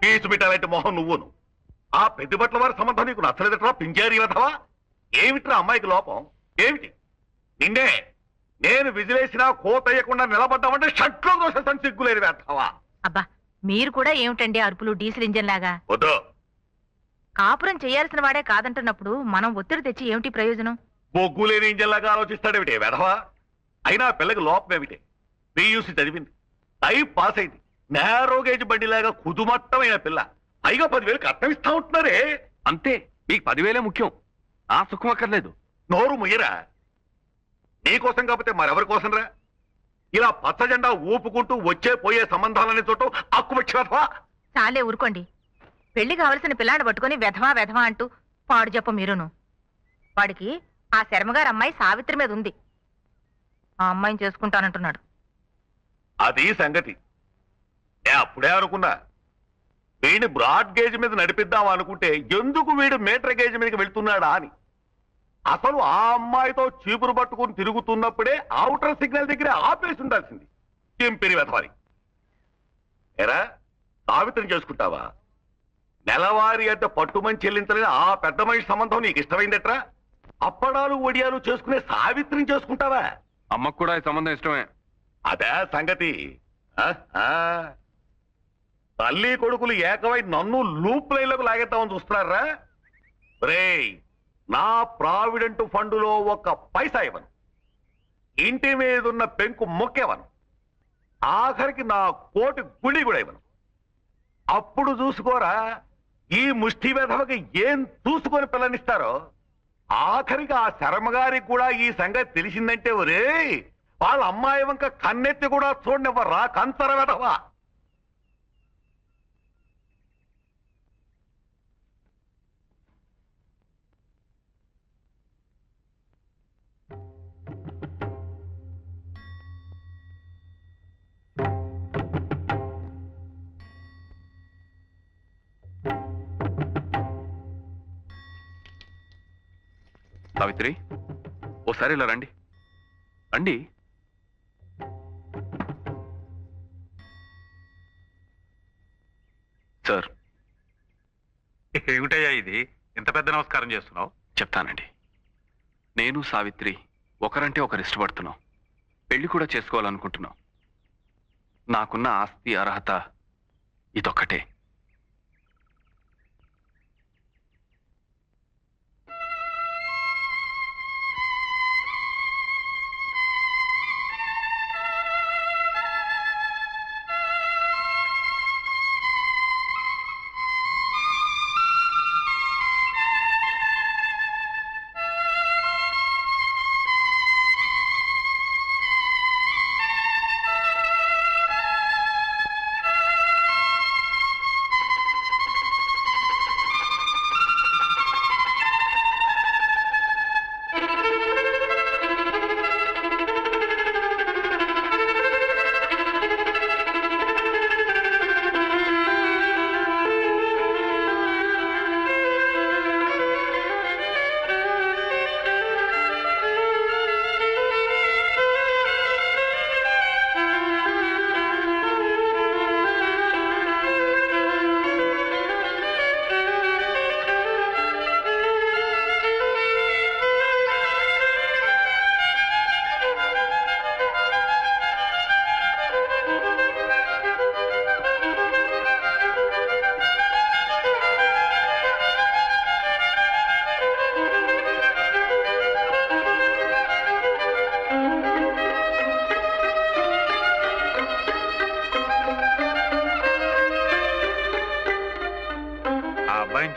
పీచు పెట్టాలంటే మొహం నువ్వును. ఆ పెద్ద బట్ల వారి సంబంధం నీకు నచ్చలేదట్రా పింజారీ వెధవా? ఏమిట్రా అమ్మాయికి లోపం ఏమిటి? నిన్నే నేను విజిలేసినా కోతయ్యకుండా నిలబడ్డామంటే షట్లో దోషం సిగ్గులేని వెధవా. అబ్బా మీరు కూడా ఏమిటండి అరుపులు డీజిల్ ఇంజన్ లాగా? వద్దు. కాపురం చేయాల్సిన వాడే కాదంటున్నప్పుడు మనం ఒత్తిడి తెచ్చి ఏమిటి ప్రయోజనం? బొగ్గు లేని ఇంజన్ లాగా ఆలోచిస్తాడేమిటే వెధవా? అయినా పిల్లకి లోపం ఏమిటి? పియూసీ చదివింది, టైప్ పాస్ అయింది, నేరో గేజ్ బండిలాగా కుదుమట్టమైన పిల్ల, పైగా 10,000 కట్నం ఇస్తా ఉంటున్నారే. అంతే, మీకు 10,000 ముఖ్యం, ఆ సుఖం అక్కర్లేదు. నోరు ముయ్యరా. నీకోసం కాకపోతే మరెవరి కోసం రా? ఇలా పచ్చ జెండా ఊపుకుంటూ వచ్చే పోయే సంబంధాలని చూడటం అక్కుపచ్చి వెధవా. చాలే ఊరుకోండి. పెళ్లి కావలసిన పిల్లాన్ని పట్టుకుని వెధవా వెధవా అంటూ పాడు చెప్ప మీరును. వాడికి ఆ శర్మగారు అమ్మాయి సావిత్రి మీద ఉంది. ఆ అమ్మాయిని చేసుకుంటానంటున్నాడు. అది సంగతి. నేను అప్పుడే అనుకున్నా వీడిని బ్రాడ్ గేజ్ మీద నడిపిద్దాం అనుకుంటే ఎందుకు వీడు మీటర్ గేజ్ మీదకి వెళ్తున్నాడా అని. అసలు ఆ అమ్మాయితో చీపురు పట్టుకుని తిరుగుతున్నప్పుడే ఔటర్ సిగ్నల్ దగ్గర ఆపేసి ఉండాల్సింది. చెంపిరి వెధవాలి. ఎరా సావిత్రిని చేసుకుంటావా? నెలవారీ అంటే పట్టుమని చెల్లించలేని ఆ పెద్ద మనిషి సంబంధం నీకు ఇష్టమైందట్రా? అప్పడాలు ఒడియాలు చేసుకునే సావిత్రిని చేసుకుంటావా? అమ్మకు కూడా ఈ సంబంధం ఇష్టమే. అదే సంగతి. తల్లి కొడుకులు ఏకమై నన్ను లూప్ లైన్లకు లాగేద్దామని చూస్తున్నారా? రేయ్, నా ప్రావిడెంట్ ఫండులో 1 పైసా ఇవ్వను, ఇంటి మీదున్న పెంకు మొక్కేవను, ఆఖరికి నా కోటి గుడి కూడా ఇవ్వను. అప్పుడు చూసుకోరా ఈ ముష్టి వెధవకి ఏం చూసుకొని పిల్లనిస్తారో. ఆఖరికి ఆ శర్మగారికి కూడా ఈ సంగతి తెలిసిందంటే ఒరే వాళ్ళ అమ్మాయి వంక కన్నెత్తి కూడా చూడనివ్వరా కంచర వెధవా. సావిత్రి, ఓసారి ఇలా రండి. రండి. సార్. ఏమిటయ్యా ఇది? ఇంత పెద్ద నమస్కారం చేస్తున్నావు? చెప్తానండి. నేను సావిత్రి ఒకరంటే ఒకరు ఇష్టపడుతున్నాం, పెళ్లి కూడా చేసుకోవాలనుకుంటున్నాం. నాకున్న ఆస్తి అర్హత ఇదొక్కటే.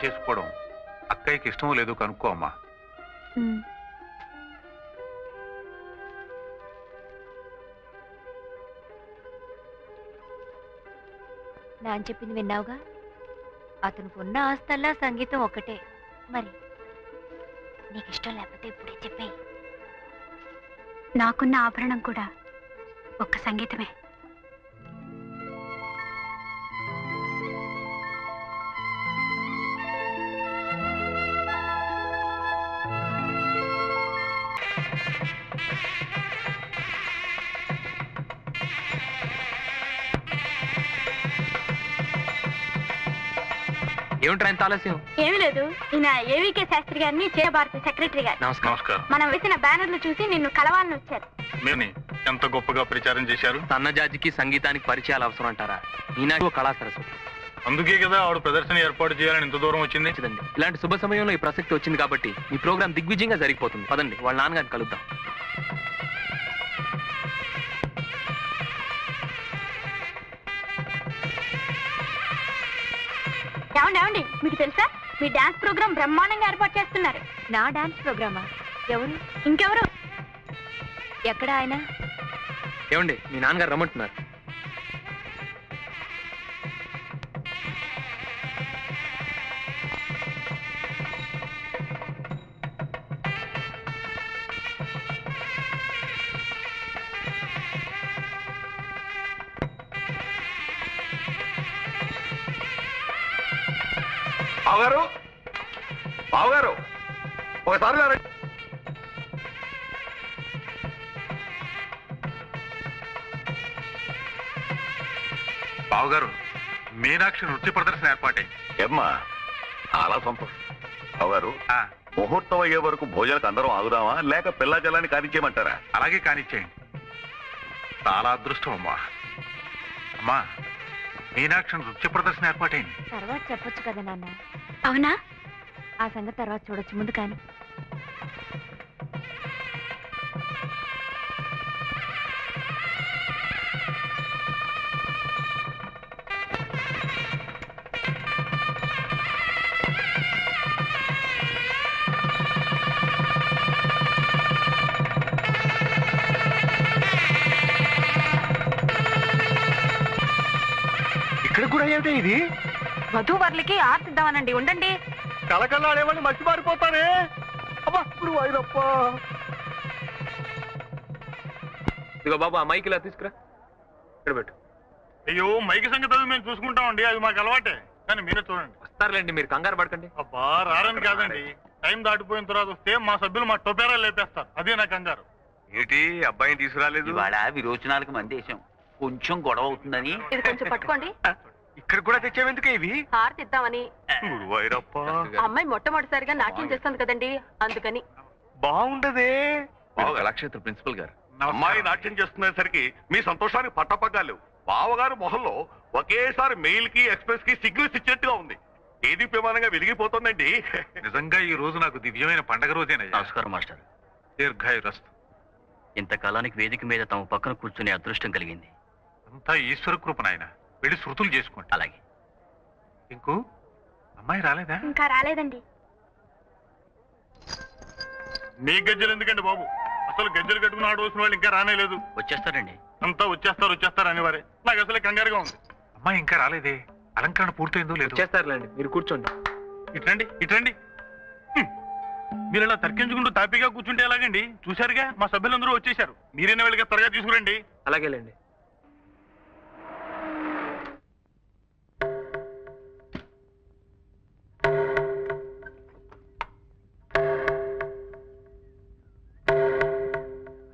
చేసుకోవడం అక్కయ్యకి ఇష్టమో లేదో కనుక్కో అమ్మా. నాన్న చెప్పింది విన్నావుగా? అతనికి ఉన్న ఆస్తల్లా సంగీతం ఒక్కటే. మరి నీకు ఇష్టం లేకపోతే ఇప్పుడే చెప్పేయి. నాకున్న ఆభరణం కూడా ఒక్క సంగీతమే. ఏమిట్రా ఇంత ఆలస్యం? ఏమీ లేదు, ఈయన ఏవికే శాస్త్రి గారిని భారత సెక్రటరీ గారు నమస్కారం. మనం వేసిన బ్యానర్లు చూసి నిన్ను కలవాలని వచ్చారు. ఎంత గొప్పగా ప్రచారం చేశారు. సన్నజాజికి సంగీతానికి పరిచయాలు అవసరం అంటారా? మీనాక్షి కళా సరస్వతి. అందుకే కదా ఆవిడ ప్రదర్శన ఏర్పాటు చేయాలని ఇంత దూరం వచ్చింది. మంచిదండి. ఇలాంటి శుభ సమయంలో ఈ ప్రసక్తి వచ్చింది కాబట్టి మీ ప్రోగ్రామ్ దిగ్విజయంగా జరిగిపోతుంది. పదండి, వాళ్ళ నాన్నగారిని కలుద్దాం. ఏమండి మీకు తెలుసా, మీ డాన్స్ ప్రోగ్రామ్ బ్రహ్మాండంగా ఏర్పాటు చేస్తున్నారు. నా డాన్స్ ప్రోగ్రామా? ఎవరు? ఇంకెవరు? ఎక్కడ ఆయన? ఏమండి, మీ నాన్నగారు రమ్మంటున్నారు. బావగారు, బావగారు, ఒకసారి రండి. బావగారు, మీనాక్షి నృత్య ప్రదర్శన ఏర్పాటైంది. ఏమ్మా, చాలా సంతోషం. బావగారు, ముహూర్తం అయ్యే వరకు భోజనకు అందరం ఆగుదామా, లేక పిల్లా జలాన్ని కానిచ్చేయమంటారా? అలాగే కానిచ్చేయండి. చాలా అదృష్టం అమ్మా. అమ్మా, మీనాక్షి నృత్య ప్రదర్శన ఏర్పాటైంది. తర్వాత చెప్పొచ్చు కదా నాన్న. అవునా? ఆ సంగతి తర్వాత చూడొచ్చు, ముందు కానీ. ఇక్కడ కూడా ఏమిటి ఇది? వధూవరులకి ఆర్తిద్దామనండి, ఉండండి. కళకళాడేవాళ్ళు మర్చి మారిపోతారే. అబ్బా, ఇప్పుడు వైరప్ప. ఇదిగో బాబు, ఆ మైక్ ఇలా తీసుకురా, ఇక్కడ పెట్టు. అయ్యో, మైకి సంగతి అది మేము చూసుకుంటామండి, అది మాకు అలవాటే. కానీ మీరే చూడండి. వస్తారులేండి, మీరు కంగారు పడకండి. అబ్బా, రారని కాదండి, టైం దాటిపోయిన తర్వాత వస్తే మా సభ్యులు మా టొపేరా లేపేస్తారు. అదే నా కంగారు. ఏంటి అబ్బాయిని తీసుకురాలేదు? ఇవాళ విరోచనాలకు మందేశం, కొంచెం గొడవ అవుతుందని. ఇది కొంచెం పట్టుకోండి. ఇక్కడ కూడా తెచ్చావెందుకు ఇవి? హారతిద్దామని. వైరప్ప, అమ్మాయి మొట్టమొదటిసారిగా నాట్యం చేస్తుంది కదండి, అందుకని. బాగుండదే. కళాక్షేత్ర ప్రిన్సిపల్ గారు, అమ్మాయి నాట్యం చేస్తున్నసరికి మీ సంతోషానికి పట్టపగ్గాలు. బావగారు మొహంలో ఒకేసారి మెయిల్ కి ఎక్స్ప్రెస్ కి సిగ్నల్స్ ఇచ్చినట్టుగా ఉంది. ఏది ప్రమాణంగా వెలిగిపోతుందండి. నిజంగా ఈ రోజు నాకు దివ్యమైన పండగ రోజేనయ్యా. నమస్కారం మాస్టర్. దీర్ఘాయురస్తు. ఇంతకాలానికి వేదిక మీద తమ పక్కన కూర్చునే అదృష్టం కలిగింది. అంతా ఈశ్వర కృప నాయన. వెళ్ళి శృతులు చేసుకోండి. అలాగే. ఇంకూ అమ్మాయి రాలేదా? ఇంకా రాలేదండి. మీ గజ్జలు ఎందుకండి బాబు? అసలు గజ్జలు కట్టుకుని ఆడవలసిన వాళ్ళు ఇంకా రానేలేదు. వచ్చేస్తారండి. అంతా వచ్చేస్తారు అనేవారే. నాకు అసలే కంగారుగా ఉంది. అమ్మాయి ఇంకా రాలేదే. అలంకరణ పూర్తయిందో లేదు. వచ్చేస్తారులేండి, మీరు కూర్చోండి. ఇట్రండి. మీరు ఇలా తర్కించుకుంటూ తాపీగా కూర్చుంటే ఎలాగండి? చూశారుగా, మా సభ్యులందరూ వచ్చేశారు. మీరైనా వెళ్ళగా త్వరగా తీసుకురండి. అలాగేలేండి.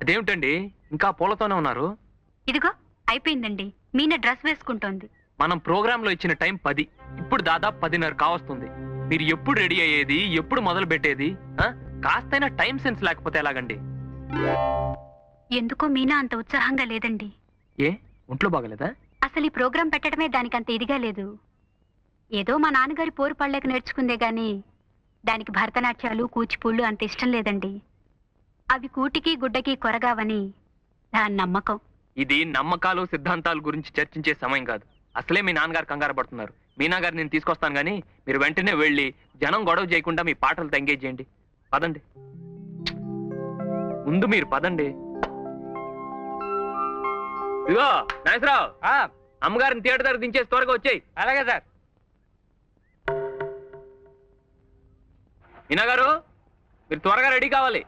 అదేమిటండి, ఇంకా పూలతోనే ఉన్నారు? ఇదిగో అయిపోయిందండి, మీన డ్రెస్ వేసుకుంటోంది. మనం ప్రోగ్రామ్ లో ఇచ్చిన టైం 10. ఇప్పుడు దాదాపు 10:30 కావస్తుంది. మీరు ఎప్పుడు రెడీ అయ్యేది, ఎప్పుడు మొదలు పెట్టేది? కాస్తైనా టైం సెన్స్ లేకపోతే ఎలాగండి? ఎందుకో మీనా అంత ఉత్సాహంగా లేదండి. ఏ, ఒంట్లో బాగలేదా? అసలు ఈ ప్రోగ్రాం పెట్టడమే దానికి అంత ఇదిగా లేదు. ఏదో మా నాన్నగారి పోరు పడలేక నేర్చుకుందే గాని దానికి భరతనాట్యాలు కూచిపూళ్ళు అంత ఇష్టం లేదండి. అవి కూటికి గుడ్డకి కొరగావని దాని నమ్మకం. ఇది నమ్మకాలు సిద్ధాంతాల గురించి చర్చించే సమయం కాదు. అసలే మీ నాన్నగారు కంగారు పడుతున్నారు. మీనా గారు నేను తీసుకొస్తాను గానీ మీరు వెంటనే వెళ్ళి జనం గొడవ చేయకుండా మీ పాటలతో ఎంగేజ్ చేయండి. పదండి, ముందు మీరు పదండి. ఇదిగో నాగేశ్వరరావు, అమ్మగారిని థియేటర్ దగ్గర దించేసి త్వరగా వచ్చేయి. అలాగే సార్. మీనా గారు, మీరు త్వరగా రెడీ కావాలి.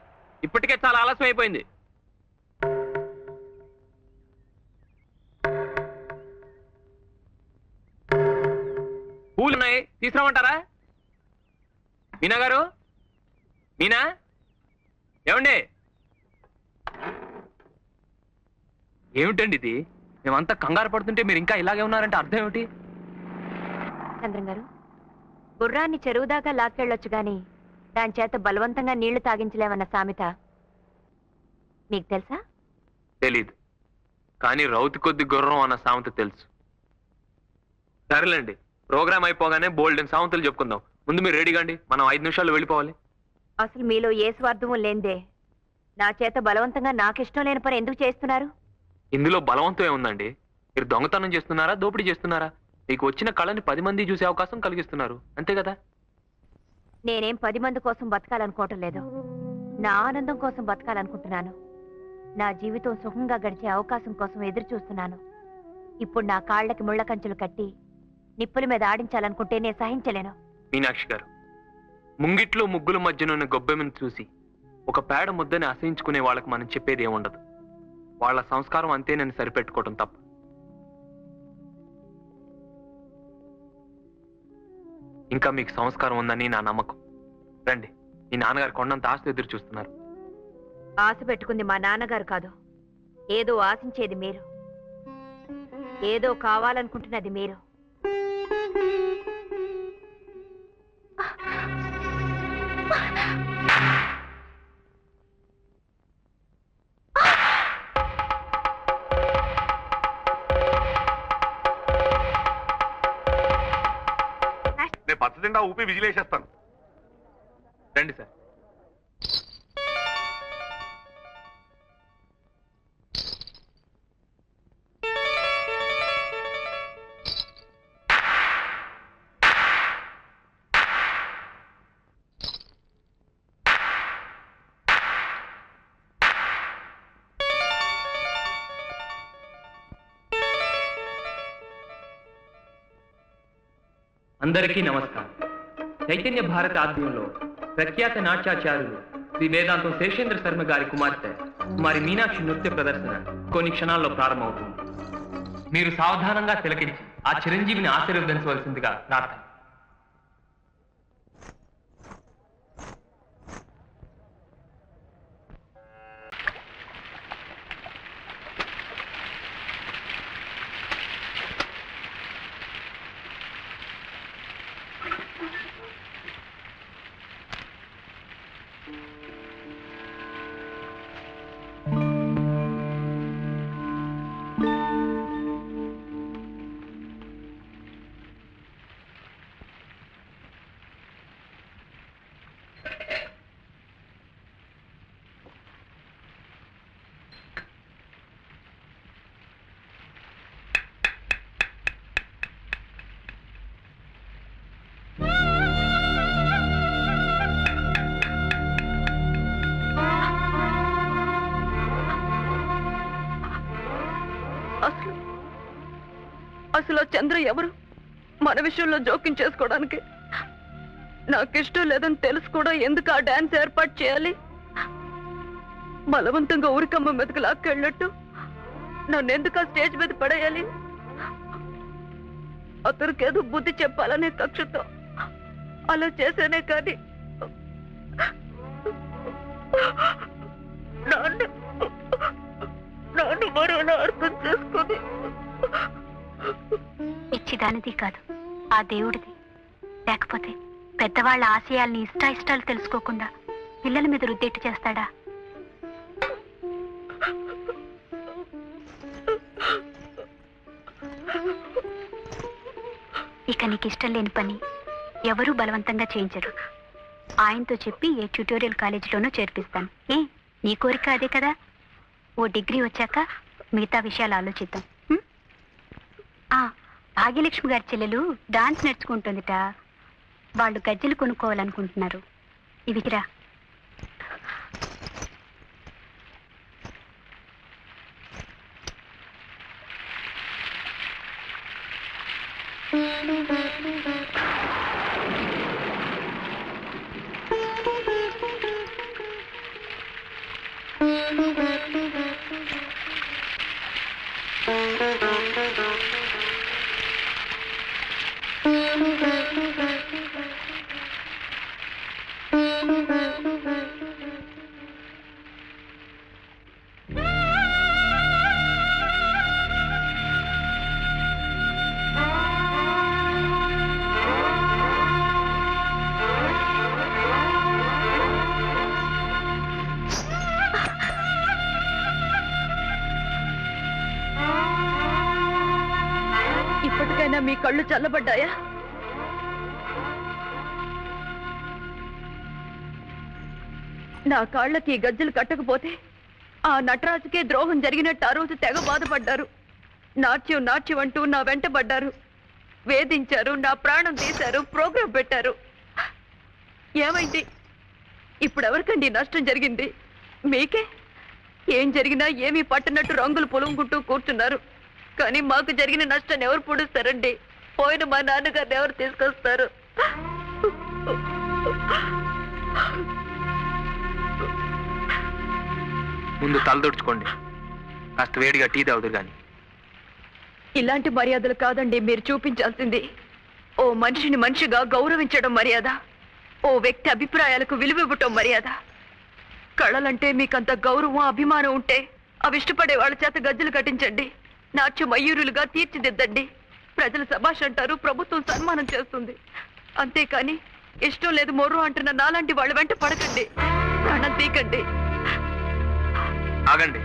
ఇప్పటికే చాలా ఆలస్యం అయిపోయింది. పూలున్నాయి, తీసుకురామంటారా? మీనా గారు, మీనా, ఏమండి? ఏమిటండి ఇది? మేమంతా కంగారు పడుతుంటే మీరు ఇంకా ఇలాగే ఉన్నారంటే అర్థం ఏమిటి? చంద్రం గారు, గుర్రాన్ని చెరువుదాకా లాక్కెళ్ళొచ్చు గాని దాని చేత బలవంతంగా నీళ్లు తాగించలేమన్న సామెత మీకు తెలుసా? తెలీదు, కానీ రౌతు కొద్ది గుర్రం అన్న సామెత తెలుసు. సరేలేండి, ప్రోగ్రామ్ అయిపోగానే బోల్డెన్ సామెతలు చెప్పుకుందాం. ముందు మీరు రెడీగా అండి, మనం 5 నిమిషాల్లో వెళ్ళిపోవాలి. అసలు మీలో ఏ స్వార్థము లేందే నా చేత బలవంతంగా నాకిష్టం లేని పని ఎందుకు చేస్తున్నారు? ఇందులో బలవంతం ఏముందండి? మీరు దొంగతనం చేస్తున్నారా, దోపిడీ చేస్తున్నారా? మీకు వచ్చిన కళని 10 మంది చూసే అవకాశం కలిగిస్తున్నారు, అంతే కదా? నేనేం 10 మంది కోసం బతకాలనుకోవటం లేదు, నా ఆనందం కోసం బతకాలనుకుంటున్నాను. నా జీవితం సుఖంగా గడిచే అవకాశం కోసం ఎదురు చూస్తున్నాను. ఇప్పుడు నా కాళ్ళకి ముళ్ళ కంచెలు కట్టి నిప్పుల మీద ఆడించాలనుకుంటే నేను సహించలేను. మీనాక్షి గారు, ముంగిట్లో ముగ్గుల మధ్యనున్న గొబ్బెమ్మను చూసి ఒక పేడ ముద్దని అసహించుకునే వాళ్ళకి మనం చెప్పేది ఏముండదు. వాళ్ళ సంస్కారం అంతేనని సరిపెట్టుకోవటం తప్ప. ఇంకా మీకు సంస్కారం ఉందని నా నమ్మకం. రండి, మీ నాన్నగారు కొండంత ఆస్తి ఎదురు చూస్తున్నారు. ఆశ పెట్టుకుంది మా నాన్నగారు కాదు, ఏదో ఆశించేది మీరు, ఏదో కావాలనుకుంటున్నది మీరు. నేను పచ్చదిండా ఊపి విజిలేసేస్తాను. రండి సార్. అందరికీ నమస్కారం. చైతన్య భారత ఆధ్వర్యంలో ప్రఖ్యాత నాట్యాచార్యులు శ్రీ వేదాంతం శేషేంద్ర శర్మ గారి కుమార్తె కుమారి మీనాక్షి నృత్య ప్రదర్శన కొన్ని క్షణాల్లో ప్రారంభమవుతుంది. మీరు సావధానంగా తిలకించి ఆ చిరంజీవిని ఆశీర్వదించవలసిందిగా ప్రార్థన. అసలు చంద్ర ఎవరు? మన విషయంలో జోక్యం చేసుకోవడానికి నాకిష్టం లేదని తెలుసు కూడా ఎందుకు ఆ డాన్స్ ఏర్పాటు చేయాలి? బలవంతంగా ఊరికమ్మ మీదకి లాక్కెళ్ళినట్టు నన్ను ఎందుకు ఆ స్టేజ్ మీద పడేయాలి? అతనికి ఏదో బుద్ధి చెప్పాలనే కక్షతో అలా చేసేనే కానీ నాన్న మరోలా అర్థం చేసుకుని పిచ్చిదానిది కాదు, ఆ దేవుడిది. లేకపోతే పెద్దవాళ్ల ఆశయాల్ని ఇష్టాయిష్టాలు తెలుసుకోకుండా పిల్లల మీద రుద్దెట్టు చేస్తాడా? ఇక నీకు ఇష్టం లేని పని ఎవరూ బలవంతంగా చేయించరు. ఆయనతో చెప్పి ఏ ట్యూటోరియల్ కాలేజీలోనూ చేర్పిస్తాను. నీ కోరిక అదే కదా? ఓ డిగ్రీ వచ్చాక మిగతా విషయాలు ఆలోచిద్దాం. భాగ్యలక్ష్మి గారి చెల్లెలు డాన్స్ నేర్చుకుంటుందిట. వాళ్ళు గజ్జలు కొనుక్కోవాలనుకుంటున్నారు. ఇవిరా. మీ కళ్ళు చల్లబడ్డాయా? నా కాళ్ళకి గజ్జలు కట్టకపోతే ఆ నటరాజుకే ద్రోహం జరిగినట్టు ఆ రోజు తెగ బాధపడ్డారు. నాట్యం నాట్యం అంటూ నా వెంట పడ్డారు, వేధించారు, నా ప్రాణం తీశారు, ప్రోగ్రాం పెట్టారు. ఏమైంది? ఇప్పుడు ఎవరికండి నష్టం జరిగింది? మీకే. ఏం జరిగినా ఏమీ పట్టనట్టు రంగులు పొలుముకుంటూ కూర్చున్నారు. కానీ మాకు జరిగిన నష్టాన్ని ఎవరు పొడుస్తారండి? పోయిన మా నాన్నగారిని ఎవరు తీసుకొస్తారు? ముందు తలదొడుచుకోండి, కాస్త వేడిగా టీ తాగుదు కానీ. ఇలాంటి మర్యాదలు కాదండి మీరు చూపించాల్సింది. ఓ మనిషిని మనిషిగా గౌరవించడం మర్యాద, ఓ వ్యక్తి అభిప్రాయాలకు విలువివ్వటం మర్యాద. కళలంటే మీకంత గౌరవం అభిమానం ఉంటే అవి ఇష్టపడే వాళ్ళ చేత గజ్జలు కట్టించండి, నాట్య మయూరులుగా తీర్చిదిద్దండి. ప్రజలు శభాష్ అంటారు, ప్రభుత్వం సన్మానం చేస్తుంది. అంతేకాని ఇష్టం లేదు మొర్రు అంటున్న నాలాంటి వాళ్ళ వెంట పడకండి, ప్రాణం తీకండి. ఆగండి.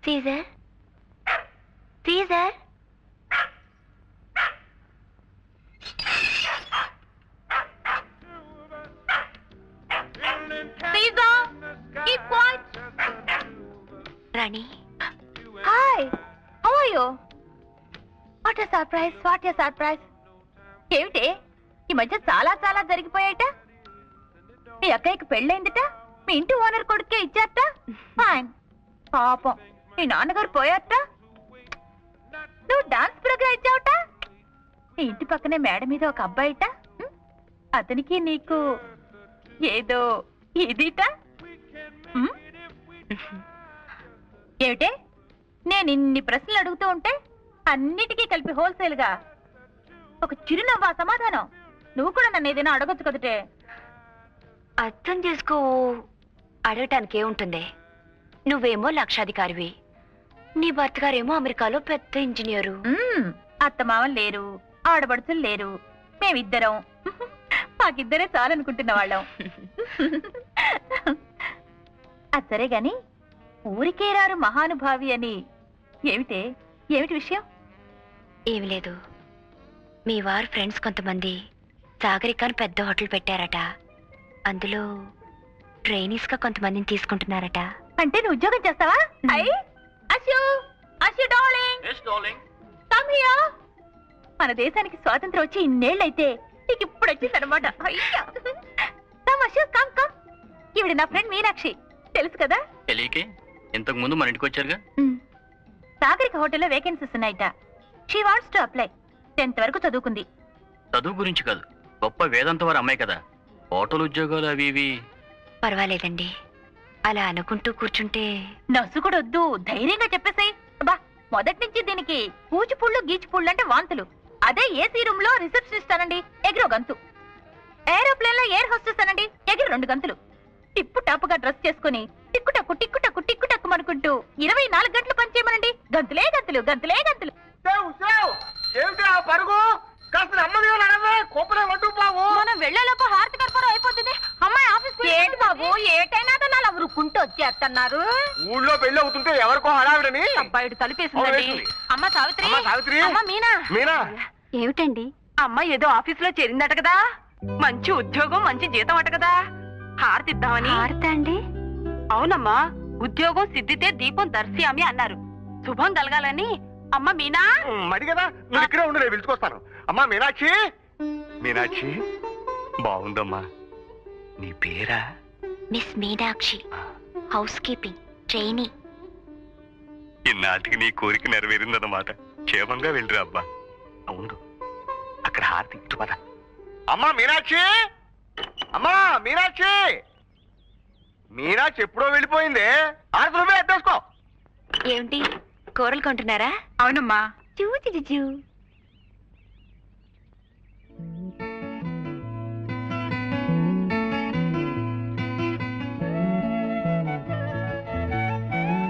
Caesar? Caesar? Caesar, keep quiet. Rani? Hi, how are you? What a surprise, what a surprise. ఏమిటి ఈ మధ్య చాలా చాలా జరిగిపోయాట? మీ అక్కయ్యకి పెళ్ళైందిట, మీ ఇంటి ఓనర్ కొడుకే ఇచ్చారట. ఫైన్. పాపం నీ నాన్నగారు పోయారట, నువ్వు డాన్స్ ప్రోగ్రామ్ ఇచ్చావుట. నీ ఇంటి పక్కనే మేడ మీద ఒక అబ్బాయిట, అతనికి నీకు ఏదో ఇదిట. ఏమిటే నేను ఇన్ని ప్రశ్నలు అడుగుతూ ఉంటే అన్నిటికీ కలిపి హోల్సేల్ గా ఒక చిరునవ్వా సమాధానం? నువ్వు కూడా నన్ను ఏదైనా అడగొచ్చు కదటే. అర్థం చేసుకో, అడగటానికి ఏముంటుంది? నువ్వేమో లక్షాధికారివి, నీ భర్త గారేమో అమెరికాలో పెద్ద ఇంజనీరు. అత్తమామలు లేరు, ఆడబడుచులు లేరు, మేమిద్దరం. మాకిద్దరే చాలనుకుంటున్న వాళ్ళం. అది సరే గాని ఊరికే రారు మహానుభావి అని ఏమిటే? ఏమిటి విషయం? ఏమి లేదు, మీ వారు ఫ్రెండ్స్ కొంతమంది సాగరికాని పెద్ద హోటల్ పెట్టారట. అందులో ట్రైనీస్ గా కొంతమందిని తీసుకుంటున్నారట. అంటే నువ్వు ఉద్యోగం చేస్తావా? మన దేశానికి స్వాతంత్రం వచ్చి ఇన్నేళ్ళైతే నీకు ఇప్పుడు వచ్చిందనమాట. ఈవిడ నా ఫ్రెండ్ మీనాక్షి, తెలుసు కదా? తెలియకే, ఇంతకు ముందు మన ఇంటికి వచ్చారుగా. సాగరిక హోటల్లో వేకెన్సీస్ ఉన్నాయట. She wants to apply. 10th వరకు చదువుకుంది. చదువు గురించి కాదు, గొప్ప వేదాంత వారు అమ్మాయి కదా, హోటల్ ఉద్యోగాలు అవి ఇవి. పర్వాలేదండి, అలా అనుకుంటూ కూర్చుంటే. నసు కూడా వద్దు, ధైర్యంగా చెప్పేసాయి. బా మొదటి నుంచి దీనికి పూచిపుళ్ళు గీచిపుళ్ళు అంటే వాంతులు. అదే ఏసీ రూమ్ లో రిసెప్షనిస్ట్ అనండి, ఎగిరో గంతు. ఏరోప్లేన్ లో ఎయిర్ హోస్టెస్ అనండి, ఎగిరి 2 గంతులు. టిప్పు టాపుగా డ్రెస్ చేసుకుని టిక్కుటక్కు టిక్కుటక్కు టిక్కుటక్కు అనుకుంటూ 24 గంటలు పనిచేయమనండి, గంతులే గంతులు గంతులే గంతులు. మనం వెళ్లేలోపు హారతి కర్పూరం అయిపోతుంది. అమ్మాయి ఆఫీస్ ఏంటి బాబు, ఏటైనా అలా ఉరుక్కుంటూ వచ్చేస్తున్నారు. ఊళ్ళో పెళ్లి అవుతుంటే ఎవరికో హడావిడని అబ్బాయిడు తలిపేసిందండి. అమ్మ సావిత్రి, అమ్మ మీనా. ఏమిటండి? అమ్మ ఏదో ఆఫీస్ లో చేరిందట కదా, మంచి ఉద్యోగం మంచి జీతం అట కదా, హారతిద్దామని. హారత అండి? అవునమ్మా, ఉద్యోగం సిద్ధితే దీపం దర్శయామి అన్నారు. శుభం కలగాలని. అమ్మ మీనా. మడి కదా, నువ్వు ఇక్కడే ఉండు, నేను పిలుచుకొస్తాను. అమ్మా మీనాక్షి. మీనాక్షి బాగుందమ్మా. నీ పేరా? Miss Meenakshi. Housekeeping trainee. ఇన్నాటికి నీ కోరిక నెరవేరిందన్నమాట. క్షేమంగా వెళ్ళిరా అబ్బా. అవును, అక్కడ హారతి ఇటు పద. అమ్మా మీనాక్షి, అమ్మా మీనాక్షి, మీనాక్షి ఎప్పుడో వెళ్ళిపోయింది. హారతి నువ్వే ఎత్తేసుకో. ఏమిటి కూరలు కొంటున్నారా? అవునమ్మా. చూ.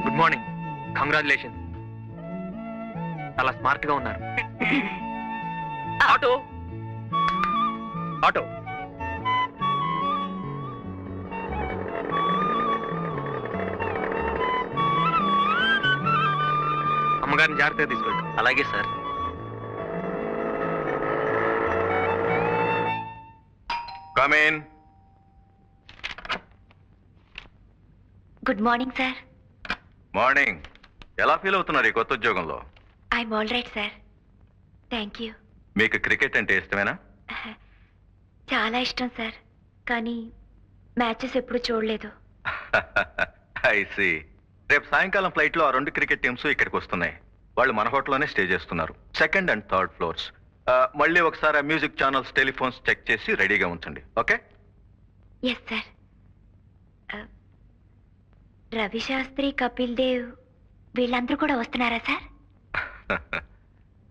Good morning. కంగ్రాచులేషన్స్. చాలా స్మార్ట్ గా ఉన్నారు. Auto auto. అమ్మగారిని జాగ్రత్తగా తీసుకెళ్ళి. అలాగే sir. Come in. Good morning sir. Morning. ఎలా ఫీల్ అవుతున్నారు ఈ కొత్త ఉద్యోగంలో? I'm all right sir. Thank you. మీకు క్రికెట్ అంటే ఇష్టమేనా? చాలా ఇష్టం సార్, కానీ మ్యాచెస్ ఎప్పుడు చూడలేదు. I see. రేపు సాయంకాలం ఫ్లైట్ లో ఆ 2 క్రికెట్ టీమ్స్ ఇక్కడికి వస్తున్నాయి. వాళ్ళు మన హోటల్లోనే స్టే చేస్తున్నారు. 2nd and 3rd floors. మళ్ళీ ఒకసారి మ్యూజిక్ ఛానల్స్, టెలిఫోన్స్ చెక్ చేసి రెడీగా ఉంచండి. Okay? Yes sir. Ravi Shastri, Kapil Dev వీళ్ళందరూ కూడా వస్తున్నారా సార్?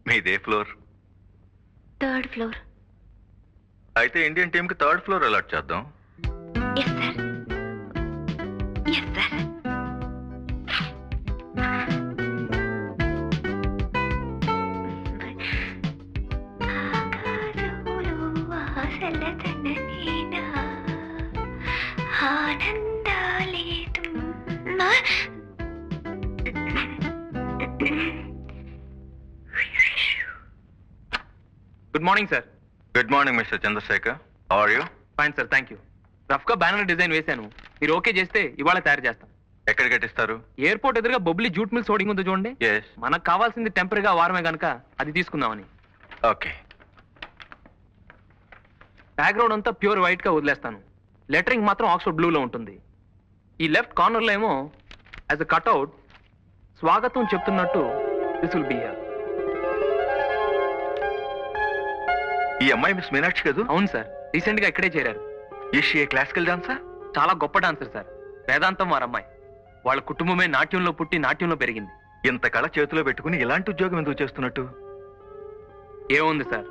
మీదే ఫ్లోర్? 3rd floor. అయితే ఇండియన్ టీమ్ కి 3rd ఫ్లోర్ అలాట్ చేద్దాం. Yes sir. Yes sir. Good morning sir. Good morning mister Chandrasekhar. How are you? Fine sir, thank you. Rough గా బ్యానర్ డిజైన్ వేశాను. మీరు ఓకే చేస్తే ఇవాళ తయారు చేస్తాం. ఎక్కడ కట్టిస్తారు? ఎయిర్పోర్ట్ ఎదురుగా బొబ్లీ జూట్ మిల్స్ హోర్డింగ్ ఉంది చూడండి. ఎస్. మనకు కావాల్సింది టెంపరీగా వారమే గనక అది తీసుకుందామని. ఓకే. బ్యాక్గ్రౌండ్ అంతా ప్యూర్ వైట్ గా వదిలేస్తాను. లెటరింగ్ మాత్రం ఆక్స్ఫర్డ్ బ్లూలో ఉంటుంది. ఈ లెఫ్ట్ కార్నర్ లో ఏమో యాజ్ అ కట్అవుట్ స్వాగతం చెప్తున్నట్టు దిస్ విల్ బి హియర్. ఈ అమ్మాయి మిస్ మీనాక్షి కదూ? అవును సార్, రీసెంట్ గా ఇక్కడే చేరారు. Is she a classical dancer? చాలా గొప్ప డాన్సర్ సార్. వేదాంతం వారి అమ్మాయి. వాళ్ళ కుటుంబమే నాట్యంలో పుట్టి నాట్యంలో పెరిగింది. ఇంత కళ చేతిలో పెట్టుకుని ఇలాంటి ఉద్యోగం ఎందుకు చేస్తున్నట్టు? ఏముంది సార్,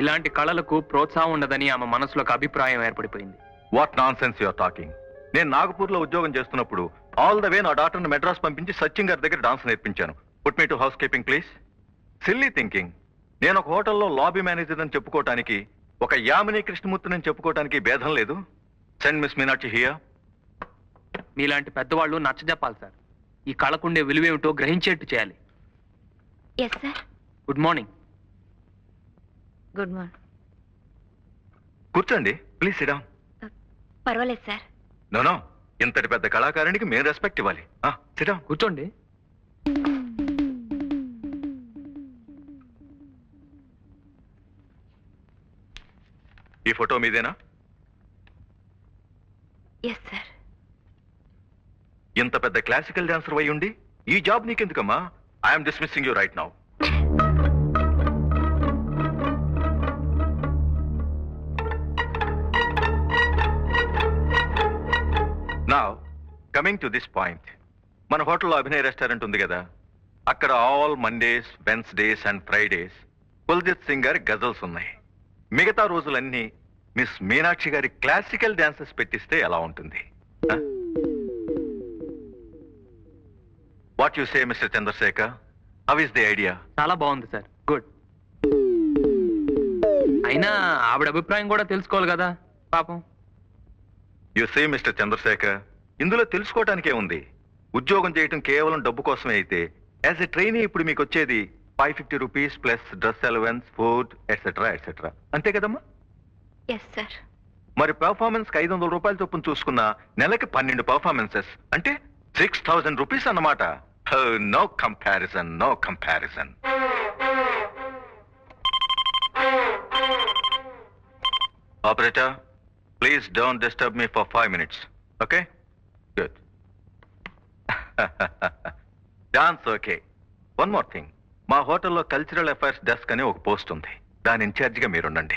ఇలాంటి కళలకు ప్రోత్సాహం ఉండదని ఆమె మనసులో ఒక అభిప్రాయం ఏర్పడిపోయింది. What nonsense your talking. నేను నాగపూర్ లో ఉద్యోగం చేస్తున్నప్పుడు ఆల్ ద వే నా డాక్టర్ని మెడ్రాస్ పంపించి సచిన్ గారి దగ్గర డాన్స్ నేర్పించాను. Put me to house keeping please. Silly thinking. నేను ఒక హోటల్లో లాబీ మేనేజర్ అని చెప్పుకోవటానికి, ఒక యామిని కృష్ణమూర్తిని అని చెప్పుకోవటానికి భేదం లేదు. Send miss Meenakshi here. మీలాంటి పెద్దవాళ్ళు నచ్చజెప్పాలి సార్. ఈ కళకుండే విలువేమిటో గ్రహించేట్టు చేయాలి. Yes sir. Good morning. Good morning. కూర్చోండి ప్లీజ్. Sit down. పర్వాలేదు సార్. నో, ఇంతటి పెద్ద కళాకారునికి మేము రెస్పెక్ట్ ఇవ్వాలి. Sit down. కూర్చోండి. ఈ ఫోటో మీదేనా? Yes sir. ఇంత పెద్ద క్లాసికల్ డాన్సర్ అయి ఉండి ఈ జాబ్ నీకెందుకమ్మా? I'm dismissing you right now. Now coming to this point. మన హోటల్లో అభినయ్ రెస్టారెంట్ ఉంది కదా, అక్కడ all Mondays, Wednesdays and Fridays Kuljit Singh గారి గజల్స్ ఉన్నాయి. మిగతా రోజులన్నీ మిస్ మీనాక్షి గారి క్లాసికల్ డాన్సెస్ పెట్టిస్తే ఎలా ఉంటుంది? What you say mister Chandrasekhar? How is the idea? చాలా బాగుంది సార్. గుడ్. అయినా ఆవిడ అభిప్రాయం కూడా తెలుసుకోవాలి కదా పాపం. యు సే మిస్టర్ చంద్రశేఖర్, ఇందులో తెలుసుకోవటానికే ఉంది. ఉద్యోగం చేయటం కేవలం డబ్బు కోసమే అయితే యాజ్ ఎ ట్రైనీ ఇప్పుడు మీకు వచ్చేది 550 rupees plus dress allowance, food etcetera etcetera. అంతే కదమ్మా? Yes sir. మరి పెర్ఫార్మెన్స్ కి 500 రూపాయల చొప్పున చూసుకున్న నెలకి 12 పెర్ఫార్మెన్సెస్ అంటే 6000 రూపీస్ అన్నమాట. No comparison, no comparison. Operator, please don't disturb me for 5 minutes. Okay? Good. Dance okay. One more thing, మా హోటల్లో కల్చరల్ అఫైర్స్ డెస్క్ అనే ఒక పోస్ట్ ఉంది. దాని ఇన్ఛార్జిగా మీరుండండి.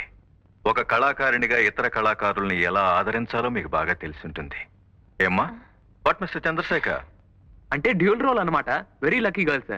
ఒక కళాకారునిగా ఇతర కళాకారుల్ని ఎలా ఆదరించాలో మీకు బాగా తెలిసి ఉంటుంది. ఏమ్మా? What mister Chandrasekhar? అంటే డ్యూల్ రోల్ అన్నమాట. Very lucky girl sir.